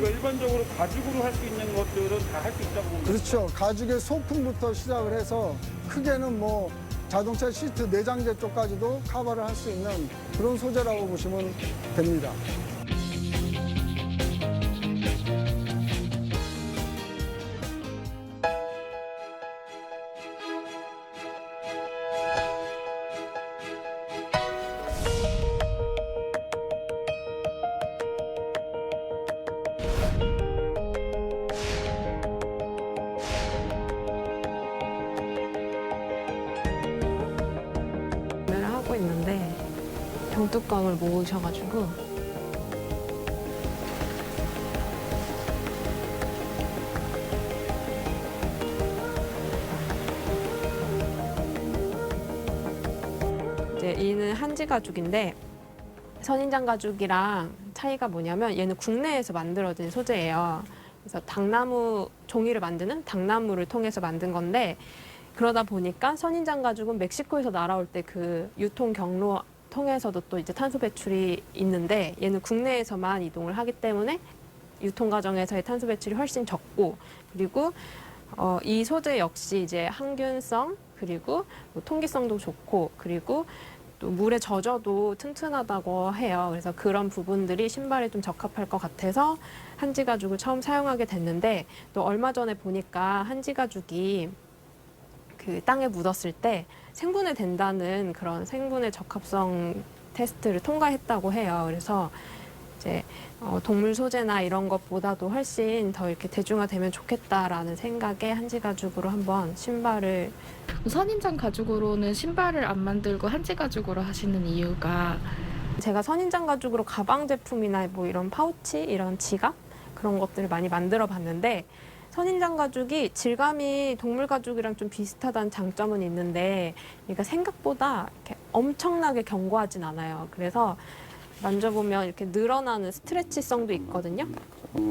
우리가 일반적으로 가죽으로 할 수 있는 것들은 다 할 수 있다고 보면 그렇죠. 가죽의 소품부터 시작을 해서 크게는 뭐 자동차 시트 내장재 쪽까지도 커버를 할 수 있는 그런 소재라고 보시면 됩니다. 구매를 하고 있는데 병뚜껑을 모으셔가지고 이제 이는 한지 가죽인데 선인장 가죽이랑 차이가 뭐냐면 얘는 국내에서 만들어진 소재예요. 그래서 당나무 종이를 만드는 당나무를 통해서 만든 건데 그러다 보니까 선인장 가죽은 멕시코에서 날아올 때 그 유통 경로 통해서도 또 이제 탄소 배출이 있는데 얘는 국내에서만 이동을 하기 때문에 유통 과정에서의 탄소 배출이 훨씬 적고 그리고 이 소재 역시 이제 항균성 그리고 뭐 통기성도 좋고 그리고 또 물에 젖어도 튼튼하다고 해요. 그래서 그런 부분들이 신발에 좀 적합할 것 같아서 한지 가죽을 처음 사용하게 됐는데 또 얼마 전에 보니까 한지 가죽이 그 땅에 묻었을 때 생분해 된다는 그런 생분해 적합성 테스트를 통과했다고 해요. 그래서 이제 동물 소재나 이런 것보다도 훨씬 더 이렇게 대중화되면 좋겠다라는 생각에 한지 가죽으로 한번 신발을 선인장 가죽으로는 신발을 안 만들고 한지 가죽으로 하시는 이유가 제가 선인장 가죽으로 가방 제품이나 뭐 이런 파우치, 이런 지갑 그런 것들을 많이 만들어 봤는데 선인장 가죽이 질감이 동물 가죽이랑 좀 비슷하다는 장점은 있는데 얘가 생각보다 이렇게 엄청나게 견고하진 않아요. 그래서 만져보면 이렇게 늘어나는 스트레치성도 있거든요.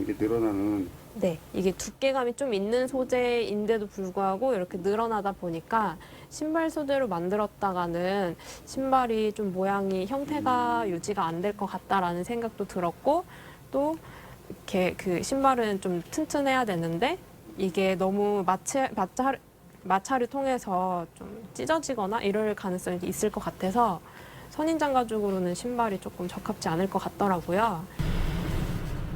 이게 늘어나는 네, 이게 두께감이 좀 있는 소재인데도 불구하고 이렇게 늘어나다 보니까 신발 소재로 만들었다가는 신발이 좀 모양이 형태가 유지가 안 될 것 같다라는 생각도 들었고 또 이렇게 그 신발은 좀 튼튼해야 되는데 이게 너무 마찰을 통해서 좀 찢어지거나 이럴 가능성이 있을 것 같아서 선인장 가죽으로는 신발이 조금 적합지 않을 것 같더라고요.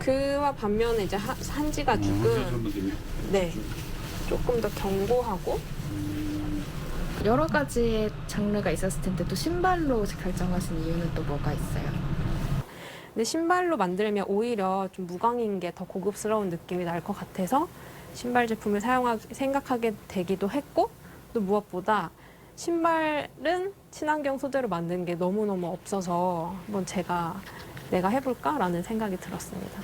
그와 반면에 이제 한지 가죽은 네 조금 더 견고하고 여러 가지의 장르가 있었을 텐데 또 신발로 결정하신 이유는 또 뭐가 있어요? 근데 신발로 만들면 오히려 좀 무광인 게 더 고급스러운 느낌이 날 것 같아서 신발 제품을 생각하게 되기도 했고 또 무엇보다 신발은 친환경 소재로 만든 게 너무너무 없어서 한번 내가 해볼까라는 생각이 들었습니다.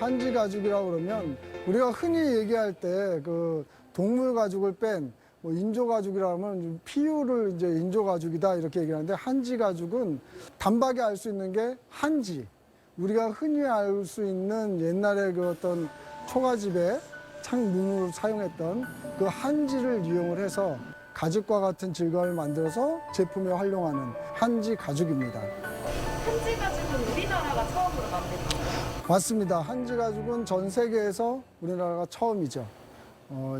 한지 가죽이라고 그러면 우리가 흔히 얘기할 때 그 동물 가죽을 뺀 뭐 인조 가죽이라 하면 피유를 이제 인조 가죽이다 이렇게 얘기하는데 한지 가죽은 단박에 알 수 있는 게 한지. 우리가 흔히 알 수 있는 옛날에 그 어떤 초가집에 창문으로 사용했던 그 한지를 이용을 해서 가죽과 같은 질감을 만들어서 제품에 활용하는 한지 가죽입니다. 한지 가죽은 우리나라가 처음으로 만든 거예요? 맞습니다. 한지 가죽은 전 세계에서 우리나라가 처음이죠.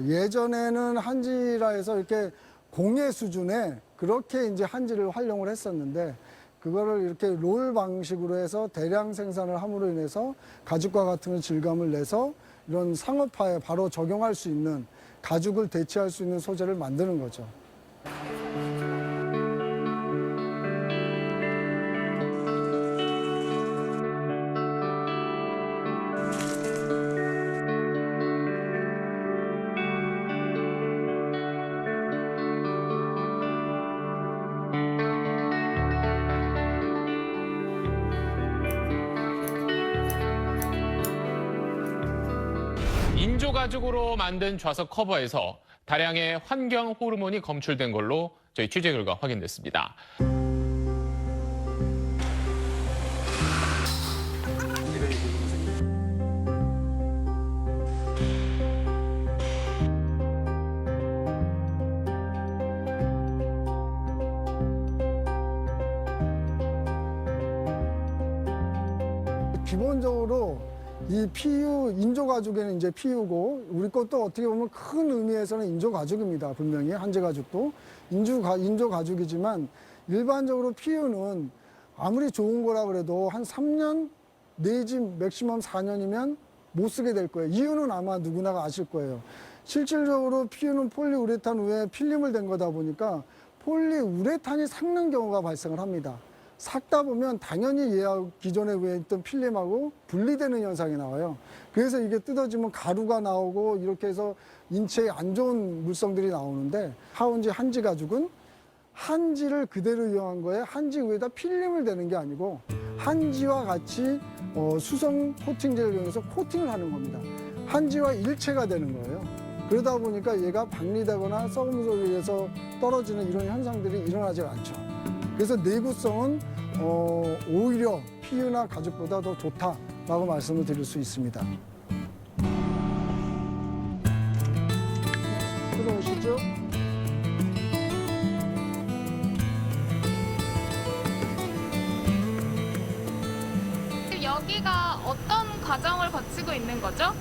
예전에는 한지라 해서 이렇게 공예 수준에 그렇게 이제 한지를 활용을 했었는데 그거를 이렇게 롤 방식으로 해서 대량 생산을 함으로 인해서 가죽과 같은 질감을 내서 이런 상업화에 바로 적용할 수 있는 가죽을 대체할 수 있는 소재를 만드는 거죠. 인조 가죽으로 만든 좌석 커버에서 다량의 환경 호르몬이 검출된 걸로 저희 취재 결과 확인됐습니다. 기본적으로 이 PU 인조가죽에는 이제 PU고 우리 것도 어떻게 보면 큰 의미에서는 인조가죽입니다. 분명히 한지가죽도 인조가죽이지만 일반적으로 PU는 아무리 좋은 거라 그래도 한 3년 내지 맥시멈 4년이면 못 쓰게 될 거예요. 이유는 아마 누구나가 아실 거예요. 실질적으로 PU는 폴리우레탄 위에 필름을 댄 거다 보니까 폴리우레탄이 삭는 경우가 발생을 합니다. 삭다 보면 당연히 얘하고 기존에 위에 있던 필름하고 분리되는 현상이 나와요. 그래서 이게 뜯어지면 가루가 나오고 이렇게 해서 인체에 안 좋은 물성들이 나오는데 하운지 한지 가죽은 한지를 그대로 이용한 거에 한지 위에다 필름을 대는 게 아니고 한지와 같이 수성 코팅제를 이용해서 코팅을 하는 겁니다. 한지와 일체가 되는 거예요. 그러다 보니까 얘가 박리되거나 썩음으로 인해서 떨어지는 이런 현상들이 일어나지 않죠. 그래서 내구성은 오히려 PU나 가죽보다 더 좋다라고 말씀을 드릴 수 있습니다. 들어오시죠. 여기가 어떤 과정을 거치고 있는 거죠?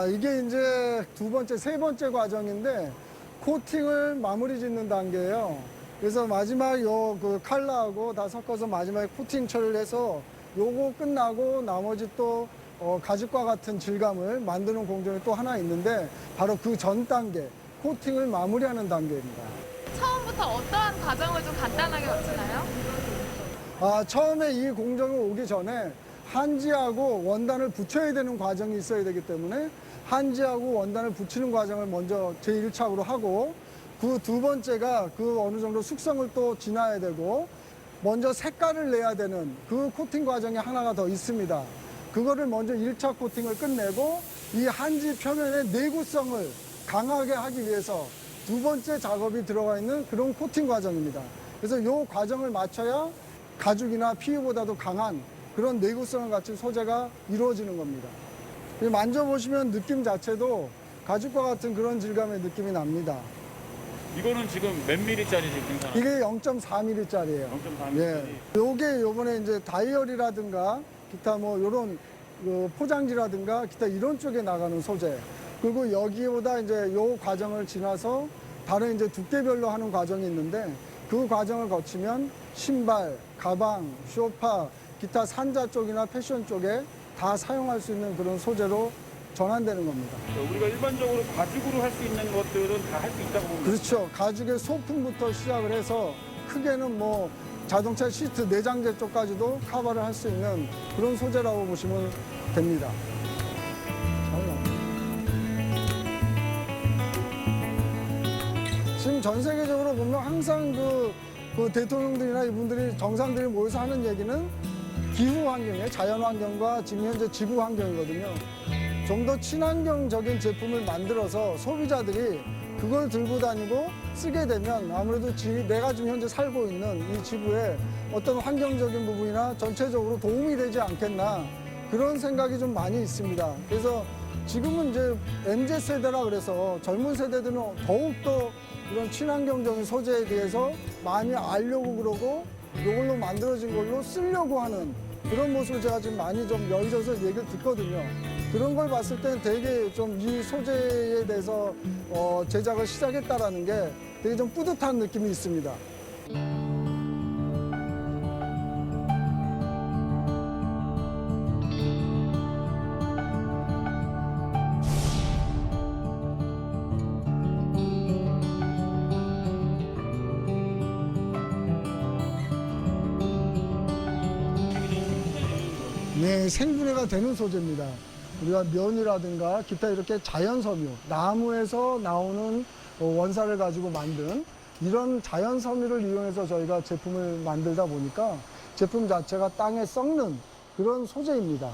이게 이제 두 번째, 세 번째 과정인데 코팅을 마무리 짓는 단계예요. 그래서 마지막 그 칼라하고 다 섞어서 마지막에 코팅 처리를 해서 요거 끝나고 나머지 또 가죽과 같은 질감을 만드는 공정이 또 하나 있는데 바로 그 전 단계, 코팅을 마무리하는 단계입니다. 처음부터 어떠한 과정을 좀 간단하게 거치나요? 처음에 이 공정이 오기 전에 한지하고 원단을 붙여야 되는 과정이 있어야 되기 때문에 한지하고 원단을 붙이는 과정을 먼저 제1차적으로 하고 그 두 번째가 그 어느 정도 숙성을 또 지나야 되고 먼저 색깔을 내야 되는 그 코팅 과정이 하나가 더 있습니다. 그거를 먼저 1차 코팅을 끝내고 이 한지 표면의 내구성을 강하게 하기 위해서 두 번째 작업이 들어가 있는 그런 코팅 과정입니다. 그래서 이 과정을 맞춰야 가죽이나 PU보다도 강한 그런 내구성을 갖춘 소재가 이루어지는 겁니다. 만져보시면 느낌 자체도 가죽과 같은 그런 질감의 느낌이 납니다. 이거는 지금 몇 미리짜리 지금 생산하는 이게 0.4mm짜리예요. 0.4mm. 예. 요게 요번에 이제 다이어리라든가 기타 뭐 요런 그 포장지라든가 기타 이런 쪽에 나가는 소재. 그리고 여기보다 이제 요 과정을 지나서 다른 이제 두께별로 하는 과정이 있는데 그 과정을 거치면 신발, 가방, 쇼파, 기타 산자 쪽이나 패션 쪽에 다 사용할 수 있는 그런 소재로 전환되는 겁니다. 우리가 일반적으로 가죽으로 할 수 있는 것들은 다 할 수 있다고 봅니다. 그렇죠. 가죽의 소품부터 시작을 해서 크게는 뭐 자동차 시트 내장재 쪽까지도 커버를 할 수 있는 그런 소재라고 보시면 됩니다. 지금 전 세계적으로 보면 항상 그 대통령들이나 이분들이 정상들이 모여서 하는 얘기는 기후 환경이에요. 자연 환경과 지금 현재 지구 환경이거든요. 좀 더 친환경적인 제품을 만들어서 소비자들이 그걸 들고 다니고 쓰게 되면 아무래도 내가 지금 현재 살고 있는 이 지구에 어떤 환경적인 부분이나 전체적으로 도움이 되지 않겠나 그런 생각이 좀 많이 있습니다. 그래서 지금은 이제 MZ세대라 그래서 젊은 세대들은 더욱더 이런 친환경적인 소재에 대해서 많이 알려고 그러고 이걸로 만들어진 걸로 쓰려고 하는 그런 모습을 제가 지금 많이 좀 여기저기서 얘기를 듣거든요. 그런 걸 봤을 때는 되게 좀 이 소재에 대해서 제작을 시작했다라는 게 되게 좀 뿌듯한 느낌이 있습니다. 네, 생분해가 되는 소재입니다. 우리가 면이라든가 기타 이렇게 자연 섬유, 나무에서 나오는 원사를 가지고 만든 이런 자연 섬유를 이용해서 저희가 제품을 만들다 보니까 제품 자체가 땅에 썩는 그런 소재입니다.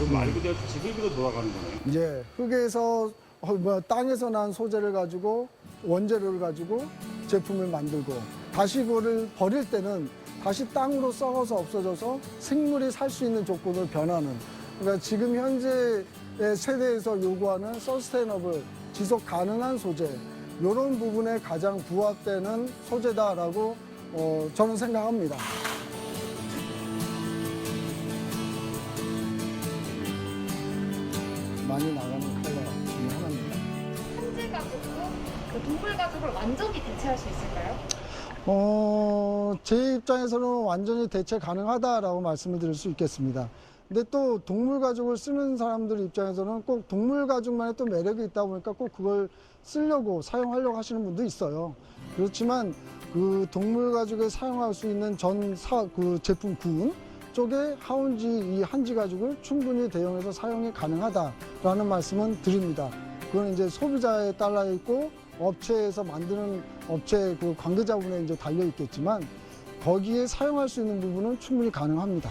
그럼 말 그대로 지들기로 돌아가는 거네요. 이제 흙에서 땅에서 난 소재를 가지고 원재료를 가지고 제품을 만들고 다시 그거를 버릴 때는 다시 땅으로 썩어서 없어져서 생물이 살 수 있는 조건을 변하는, 그러니까 지금 현재의 세대에서 요구하는 서스테이너블, 지속 가능한 소재, 이런 부분에 가장 부합되는 소재다라고 저는 생각합니다. 많이 나가는 컬러 중에 하나입니다. 한지 가죽도 그 동물 가죽을 완전히 대체할 수 있을까요? 제 입장에서는 완전히 대체 가능하다라고 말씀을 드릴 수 있겠습니다. 근데 또 동물 가죽을 쓰는 사람들 입장에서는 꼭 동물 가죽만의 또 매력이 있다 보니까 꼭 그걸 쓰려고 사용하려고 하시는 분도 있어요. 그렇지만 그 동물 가죽에 사용할 수 있는 그 제품군 쪽에 하운지 이 한지 가죽을 충분히 대용해서 사용이 가능하다라는 말씀은 드립니다. 그건 이제 소비자에 따라 있고 업체에서 만드는 업체 그 관계자분에 이제 달려 있겠지만 거기에 사용할 수 있는 부분은 충분히 가능합니다.